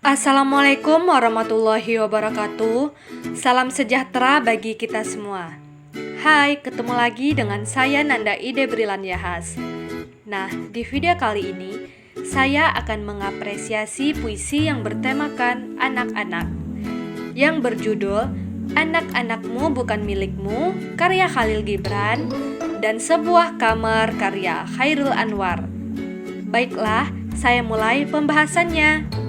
Assalamualaikum warahmatullahi wabarakatuh. Salam sejahtera bagi kita semua. Hai, ketemu lagi dengan saya Nanda Ide Brilan Yahas. Nah, di video kali ini saya akan mengapresiasi puisi yang bertemakan anak-anak, yang berjudul Anak-anakmu Bukan Milikmu, karya Khalil Gibran, dan Sebuah Kamar, karya Chairil Anwar. Baiklah, saya mulai pembahasannya.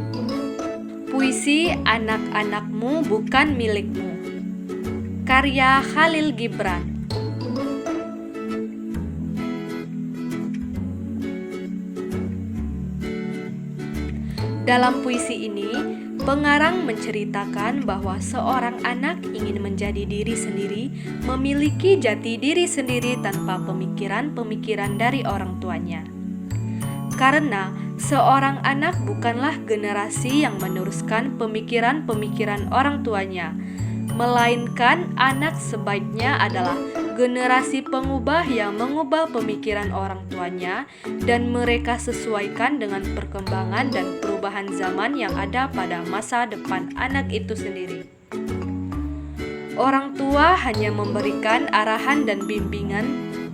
Puisi Anak-anakmu Bukan Milikmu, karya Khalil Gibran. Dalam puisi ini, pengarang menceritakan bahwa seorang anak ingin menjadi diri sendiri, memiliki jati diri sendiri tanpa pemikiran-pemikiran dari orang tuanya. Karena seorang anak bukanlah generasi yang meneruskan pemikiran-pemikiran orang tuanya, melainkan anak sebaiknya adalah generasi pengubah yang mengubah pemikiran orang tuanya dan mereka sesuaikan dengan perkembangan dan perubahan zaman yang ada pada masa depan anak itu sendiri. Orang tua hanya memberikan arahan dan bimbingan,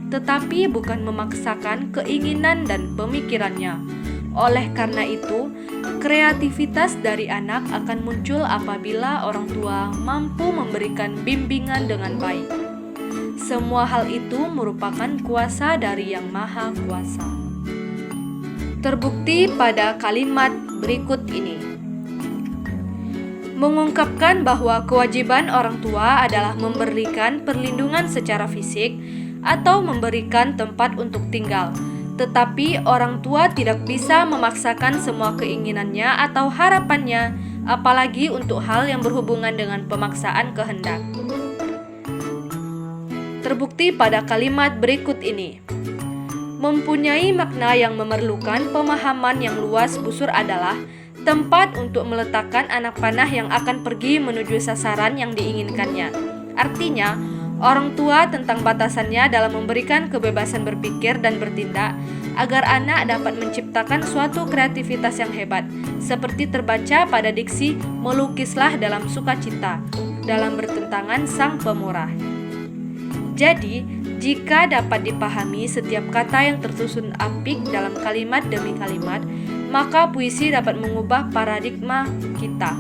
tetapi bukan memaksakan keinginan dan pemikirannya. Oleh karena itu, kreativitas dari anak akan muncul apabila orang tua mampu memberikan bimbingan dengan baik. Semua hal itu merupakan kuasa dari Yang Maha Kuasa. Terbukti pada kalimat berikut ini. Mengungkapkan bahwa kewajiban orang tua adalah memberikan perlindungan secara fisik atau memberikan tempat untuk tinggal. Tetapi orang tua tidak bisa memaksakan semua keinginannya atau harapannya, apalagi untuk hal yang berhubungan dengan pemaksaan kehendak. Terbukti pada kalimat berikut ini. Mempunyai makna yang memerlukan pemahaman yang luas busur adalah tempat untuk meletakkan anak panah yang akan pergi menuju sasaran yang diinginkannya. Artinya, orang tua tentang batasannya dalam memberikan kebebasan berpikir dan bertindak agar anak dapat menciptakan suatu kreativitas yang hebat, seperti terbaca pada diksi melukislah dalam sukacita, dalam bertentangan sang pemurah. Jadi, jika dapat dipahami setiap kata yang tersusun apik dalam kalimat demi kalimat, maka puisi dapat mengubah paradigma kita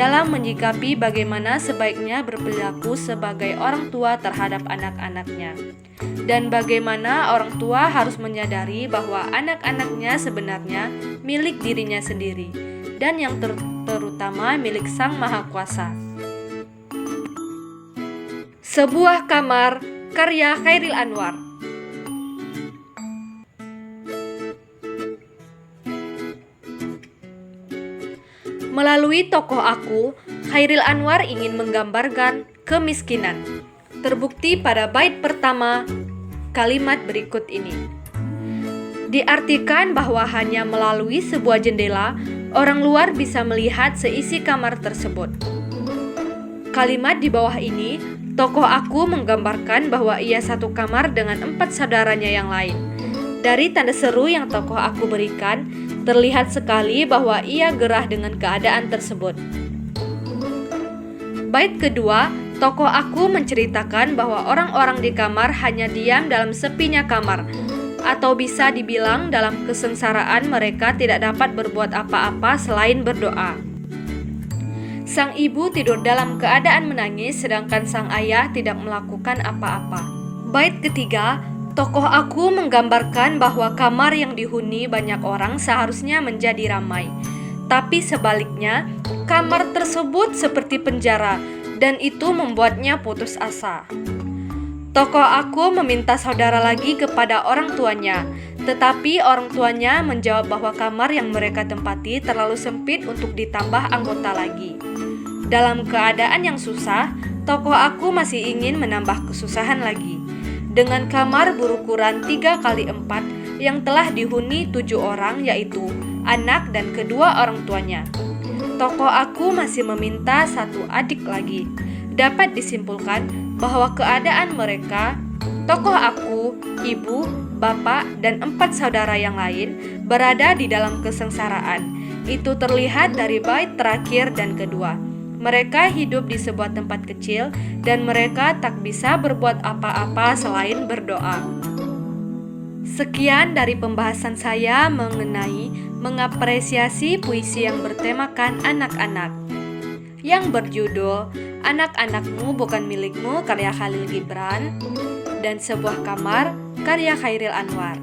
dalam menyikapi bagaimana sebaiknya berperilaku sebagai orang tua terhadap anak-anaknya, dan bagaimana orang tua harus menyadari bahwa anak-anaknya sebenarnya milik dirinya sendiri, dan yang terutama milik Sang Maha Kuasa. Sebuah Kamar, karya Chairil Anwar. Melalui tokoh aku, Chairil Anwar ingin menggambarkan kemiskinan. Terbukti pada bait pertama kalimat berikut ini. Diartikan bahwa hanya melalui sebuah jendela, orang luar bisa melihat seisi kamar tersebut. Kalimat di bawah ini, tokoh aku menggambarkan bahwa ia satu kamar dengan 4 saudaranya yang lain. Dari tanda seru yang tokoh aku berikan, terlihat sekali bahwa ia gerah dengan keadaan tersebut. Bait kedua, tokoh aku menceritakan bahwa orang-orang di kamar hanya diam dalam sepinya kamar, atau bisa dibilang dalam kesengsaraan mereka tidak dapat berbuat apa-apa selain berdoa. Sang ibu tidur dalam keadaan menangis, sedangkan sang ayah tidak melakukan apa-apa. Bait ketiga, tokoh aku menggambarkan bahwa kamar yang dihuni banyak orang seharusnya menjadi ramai. Tapi sebaliknya, kamar tersebut seperti penjara, dan itu membuatnya putus asa. Tokoh aku meminta saudara lagi kepada orang tuanya, tetapi orang tuanya menjawab bahwa kamar yang mereka tempati terlalu sempit untuk ditambah anggota lagi. Dalam keadaan yang susah, tokoh aku masih ingin menambah kesusahan lagi. Dengan kamar berukuran 3x4 yang telah dihuni 7 orang, yaitu anak dan kedua orang tuanya. Tokoh aku masih meminta 1 adik lagi. Dapat disimpulkan bahwa keadaan mereka, tokoh aku, ibu, bapak, dan 4 saudara yang lain berada di dalam kesengsaraan, Itu terlihat dari bait terakhir dan kedua. Mereka hidup di sebuah tempat kecil dan mereka tak bisa berbuat apa-apa selain berdoa. Sekian dari pembahasan saya mengenai mengapresiasi puisi yang bertemakan anak-anak, yang berjudul Anak-anakmu Bukan Milikmu karya Khalil Gibran dan Sebuah Kamar karya Khairil Anwar.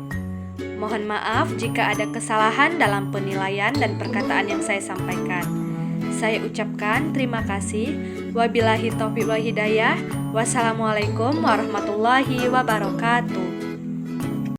Mohon maaf jika ada kesalahan dalam penilaian dan perkataan yang saya sampaikan. Saya ucapkan terima kasih. Wabillahi taufiq wal hidayah. Wassalamualaikum warahmatullahi wabarakatuh.